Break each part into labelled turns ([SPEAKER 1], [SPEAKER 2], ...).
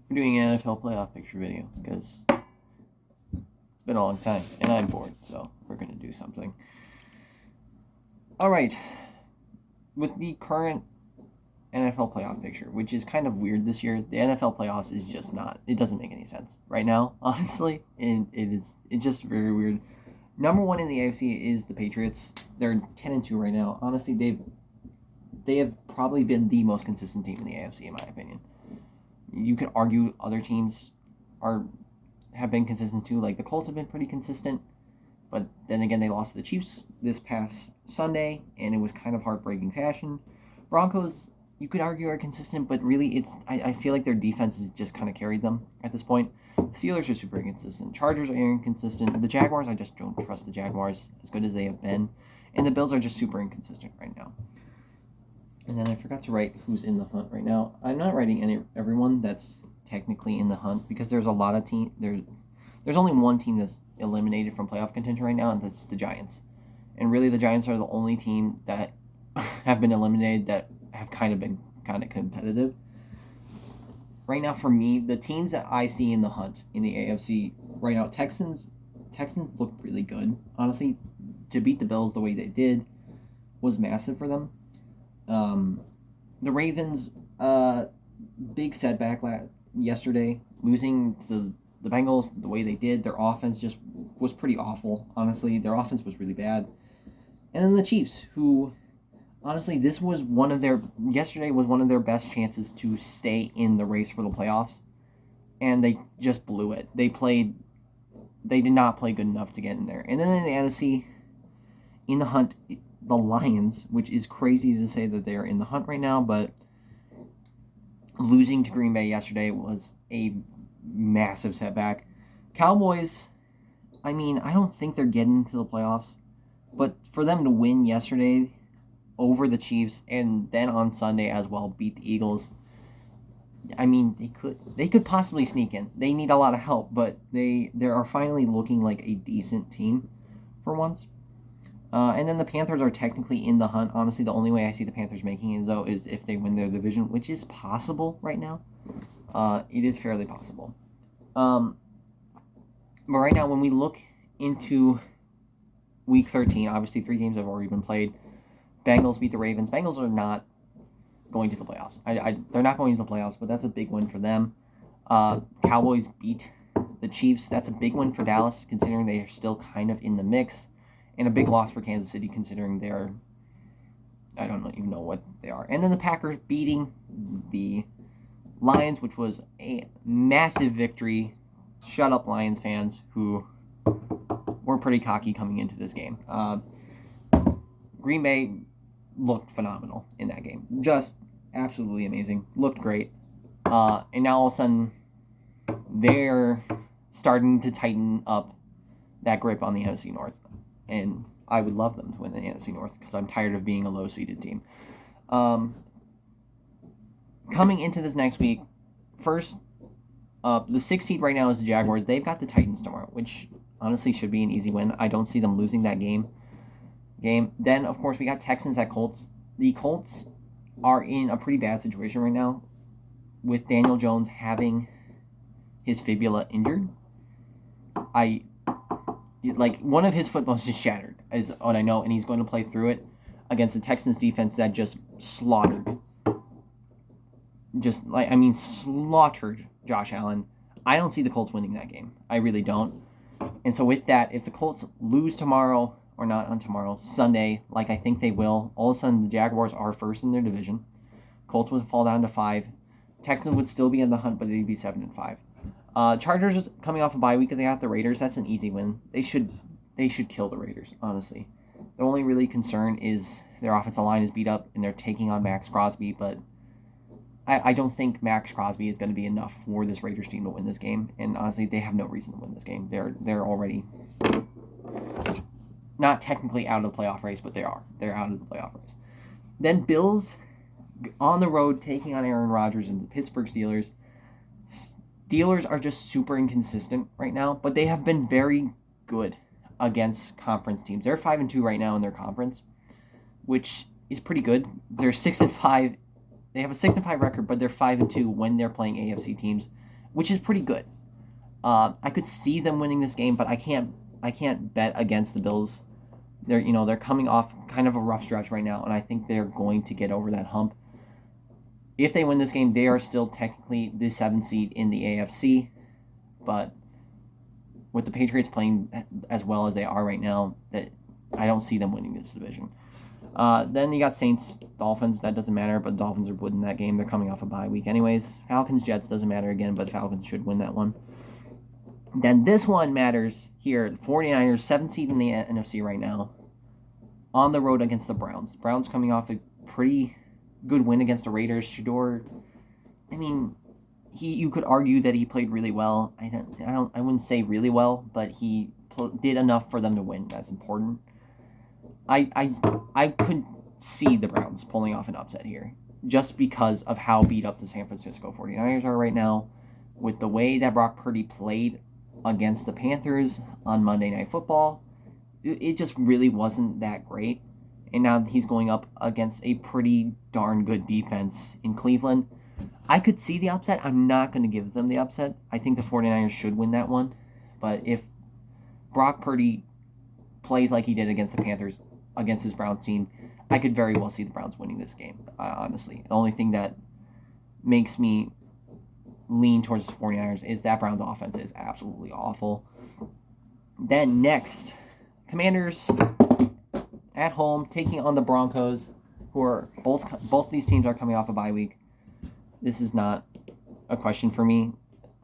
[SPEAKER 1] we're doing an NFL playoff picture video because it's been a long time and I'm bored, so we're going to do something. All right. With the current NFL playoff picture, which is kind of weird this year, the NFL playoffs is just not, it doesn't make any sense right now, honestly, and it's just very weird. Number one in the AFC is the Patriots. They're 10-2 right now. Honestly, they have probably been the most consistent team in the AFC, in my opinion. You could argue other teams have been consistent too. Like the Colts have been pretty consistent, but then again, they lost to the Chiefs this past Sunday, and it was kind of heartbreaking fashion. Broncos, you could argue, are consistent, but really, I feel like their defense has just kind of carried them at this point. Steelers are super inconsistent. Chargers are inconsistent. The Jaguars, I just don't trust the Jaguars as good as they have been. And the Bills are just super inconsistent right now. And then I forgot to write who's in the hunt right now. I'm not writing everyone that's technically in the hunt because there's a lot of teams. There's only one team that's eliminated from playoff contention right now, and that's the Giants. And really, the Giants are the only team that have been eliminated that have been competitive. Right now, for me, the teams that I see in the hunt in the AFC right now, Texans look really good. Honestly, to beat the Bills the way they did was massive for them. The Ravens, big setback yesterday, losing to the Bengals the way they did. Their offense just was pretty awful. Honestly, their offense was really bad. And then the Chiefs, who, honestly, yesterday was one of their best chances to stay in the race for the playoffs, and they just blew it. They did not play good enough to get in there. And then in the NFC, in the hunt, the Lions, which is crazy to say that they are in the hunt right now, but losing to Green Bay yesterday was a massive setback. Cowboys, I don't think they're getting to the playoffs, but for them to win yesterday over the Chiefs and then on Sunday as well beat the Eagles, they could possibly sneak in. They need a lot of help, but they are finally looking like a decent team for once. And then the Panthers are technically in the hunt. Honestly, the only way I see the Panthers making it, though, is if they win their division, which is possible right now. It is fairly possible. But right now, when we look into Week 13, obviously 3 games have already been played. Bengals beat the Ravens. Bengals are not going to the playoffs. They're not going to the playoffs, but that's a big win for them. Cowboys beat the Chiefs. That's a big win for Dallas, considering they are still kind of in the mix. And a big loss for Kansas City, considering I don't even know what they are. And then the Packers beating the Lions, which was a massive victory. Shut up, Lions fans, who were pretty cocky coming into this game. Green Bay looked phenomenal in that game. Just absolutely amazing. Looked great. And now all of a sudden, they're starting to tighten up that grip on the NFC North. And I would love them to win the NFC North because I'm tired of being a low-seeded team. Coming into this next week, first up, the 6th seed right now is the Jaguars. They've got the Titans tomorrow, which honestly should be an easy win. I don't see them losing that game. Then, of course, we got Texans at Colts. The Colts are in a pretty bad situation right now with Daniel Jones having his fibula injured. One of his foot bones just shattered, is what I know, and he's going to play through it against the Texans defense that just slaughtered. Slaughtered Josh Allen. I don't see the Colts winning that game. I really don't. And so with that, if the Colts lose tomorrow, or not on tomorrow, Sunday, like I think they will, all of a sudden the Jaguars are first in their division. Colts would fall down to 5. Texans would still be in the hunt, but they'd be 7-5. Chargers coming off a bye week, and they got the Raiders. That's an easy win. They should kill the Raiders, honestly. The only really concern is their offensive line is beat up, and they're taking on Max Crosby, but I don't think Max Crosby is going to be enough for this Raiders team to win this game, and honestly, they have no reason to win this game. They're already not technically out of the playoff race, but they are. They're out of the playoff race. Then Bills on the road taking on Aaron Rodgers and the Pittsburgh Steelers. Steelers are just super inconsistent right now, but they have been very good against conference teams. They're 5-2 right now in their conference, which is pretty good. They're 6-5. They have a 6-5 record, but they're 5-2 when they're playing AFC teams which is pretty good. I could see them winning this game, but I can't bet against the Bills. They're coming off kind of a rough stretch right now, and I think they're going to get over that hump. If they win this game, they are still technically the 7th seed in the AFC, but with the Patriots playing as well as they are right now, that I don't see them winning this division. Then you got Saints, Dolphins. That doesn't matter, but the Dolphins are winning that game. They're coming off a bye week anyways. Falcons, Jets doesn't matter again, but the Falcons should win that one. Then this one matters here. The 49ers, 7th seed in the NFC right now, on the road against the Browns. The Browns coming off a pretty good win against the Raiders. Shedeur, you could argue that he played really well. I wouldn't say really well, but he did enough for them to win. That's important. I could see the Browns pulling off an upset here, just because of how beat up the San Francisco 49ers are right now, with the way that Brock Purdy played against the Panthers on Monday Night Football. It just really wasn't that great. And now he's going up against a pretty darn good defense in Cleveland. I could see the upset. I'm not going to give them the upset. I think the 49ers should win that one. But if Brock Purdy plays like he did against the Panthers, against his Browns team, I could very well see the Browns winning this game, honestly. The only thing that makes me lean towards the 49ers is that Browns offense is absolutely awful. Then next, Commanders at home taking on the Broncos, who are both these teams are coming off a bye week. This is not a question for me.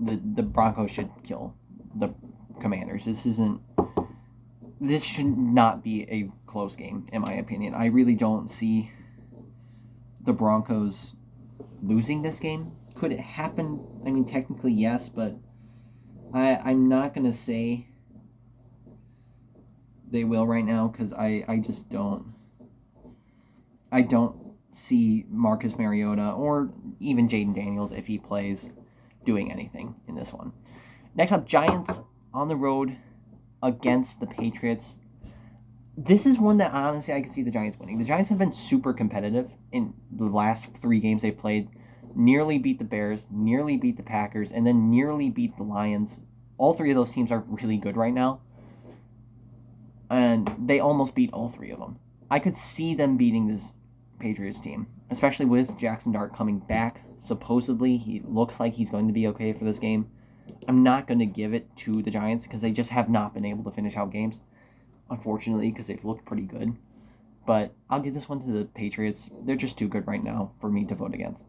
[SPEAKER 1] The Broncos should kill the Commanders. This should not be a close game, in my opinion. I really don't see the Broncos losing this game. Could it happen? I mean, technically, yes, but I'm not going to say they will right now, because I just don't. I don't see Marcus Mariota or even Jaden Daniels, if he plays, doing anything in this one. Next up, Giants on the road against the Patriots. This is one that honestly I can see the Giants winning. The Giants have been super competitive in the last 3 games they've played. Nearly beat the Bears, nearly beat the Packers, and then nearly beat the Lions. All 3 of those teams are really good right now. And they almost beat all 3 of them. I could see them beating this Patriots team, especially with Jackson Dart coming back. Supposedly, he looks like he's going to be okay for this game. I'm not going to give it to the Giants because they just have not been able to finish out games, unfortunately, because they've looked pretty good. But I'll give this one to the Patriots. They're just too good right now for me to vote against.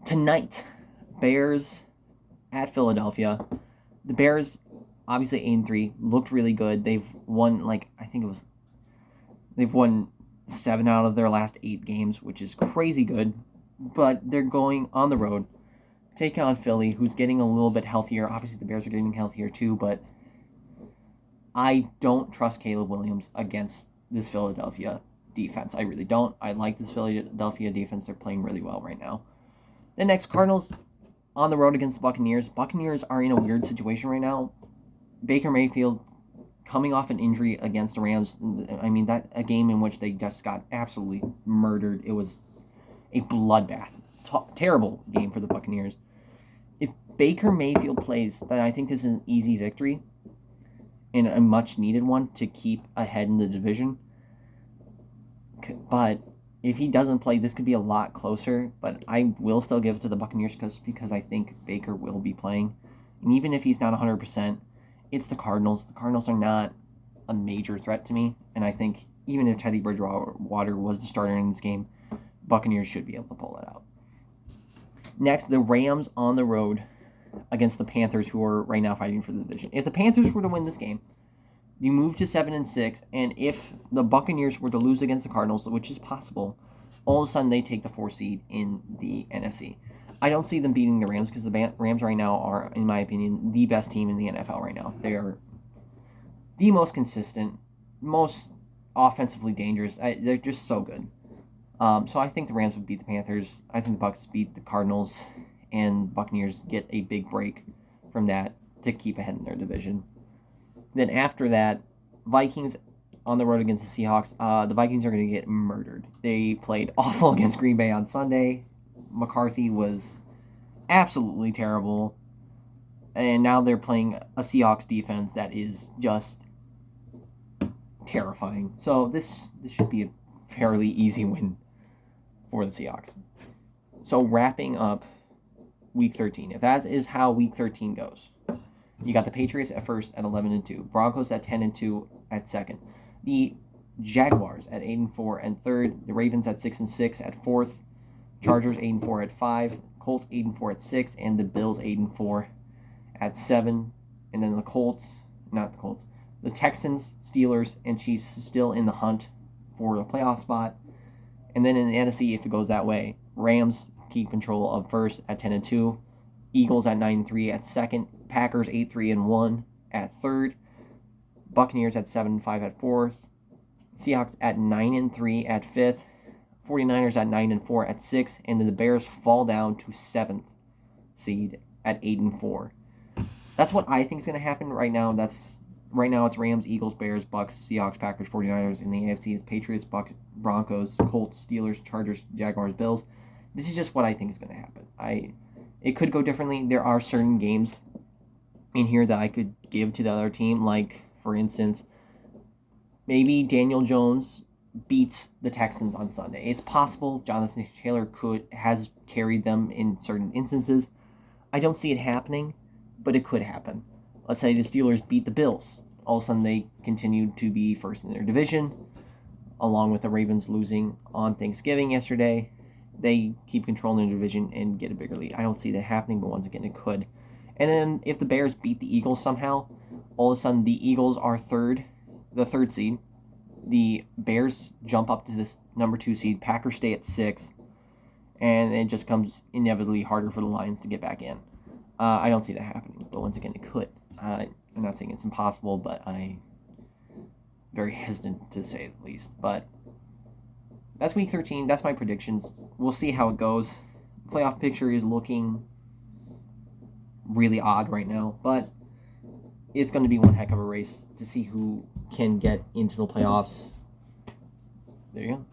[SPEAKER 1] Tonight, Bears at Philadelphia. The Bears, obviously 8-3, looked really good. They've won, they've won 7 out of their last 8 games, which is crazy good. But they're going on the road, taking on Philly, who's getting a little bit healthier. Obviously, the Bears are getting healthier too, but I don't trust Caleb Williams against this Philadelphia defense. I really don't. I like this Philadelphia defense. They're playing really well right now. The next, Cardinals on the road against the Buccaneers. Buccaneers are in a weird situation right now. Baker Mayfield coming off an injury against the Rams. I mean, that a game in which they just got absolutely murdered. It was a bloodbath. Terrible game for the Buccaneers. If Baker Mayfield plays, then I think this is an easy victory and a much-needed one to keep ahead in the division. But if he doesn't play, this could be a lot closer. But I will still give it to the Buccaneers because I think Baker will be playing. And even if he's not 100%, it's the Cardinals. The Cardinals are not a major threat to me. And I think even if Teddy Bridgewater was the starter in this game, Buccaneers should be able to pull it out. Next, the Rams on the road against the Panthers, who are right now fighting for the division. If the Panthers were to win this game, you move to 7-6, and if the Buccaneers were to lose against the Cardinals, which is possible, all of a sudden they take the 4 seed in the NFC. I don't see them beating the Rams because the Rams right now are, in my opinion, the best team in the NFL right now. They are the most consistent, most offensively dangerous. They're just so good. So I think the Rams would beat the Panthers. I think the Bucs beat the Cardinals, and Buccaneers get a big break from that to keep ahead in their division. Then after that, Vikings on the road against the Seahawks. The Vikings are going to get murdered. They played awful against Green Bay on Sunday. McCarthy was absolutely terrible. And now they're playing a Seahawks defense that is just terrifying. So this should be a fairly easy win for the Seahawks. So wrapping up Week 13, if that is how Week 13 goes, you got the Patriots at first at 11-2, Broncos at 10-2 at second, the Jaguars at 8-4 and third, the Ravens at 6-6 at fourth, Chargers 8-4 at 5, Colts 8-4 at 6, and the Bills 8-4 at 7. And then the Texans, Steelers, and Chiefs still in the hunt for the playoff spot. And then in the NFC, if it goes that way, Rams keep control of first at 10-2, Eagles at 9-3 at second, Packers 8-3-1 at third, Buccaneers at 7-5 at fourth, Seahawks at 9-3 at fifth, 49ers at 9-4 at sixth, and then the Bears fall down to seventh seed at 8-4. That's what I think is going to happen right now. Right now it's Rams, Eagles, Bears, Bucks, Seahawks, Packers, 49ers. In the AFC, it's Patriots, Broncos, Colts, Steelers, Chargers, Jaguars, Bills. This is just what I think is going to happen. It could go differently. There are certain games in here that I could give to the other team. Like, for instance, maybe Daniel Jones beats the Texans on Sunday. It's possible Jonathan Taylor has carried them in certain instances. I don't see it happening, but it could happen. Let's say the Steelers beat the Bills. All of a sudden, they continue to be first in their division, along with the Ravens losing on Thanksgiving yesterday. They keep controlling their division and get a bigger lead. I don't see that happening, but once again, it could. And then if the Bears beat the Eagles somehow, all of a sudden the Eagles are the third seed. The Bears jump up to this number 2 seed. Packers stay at 6. And it just comes inevitably harder for the Lions to get back in. I don't see that happening, but once again, it could. I'm not saying it's impossible, but I'm very hesitant to say the least. But that's Week 13. That's my predictions. We'll see how it goes. The playoff picture is looking really odd right now, but it's going to be one heck of a race to see who can get into the playoffs. There you go.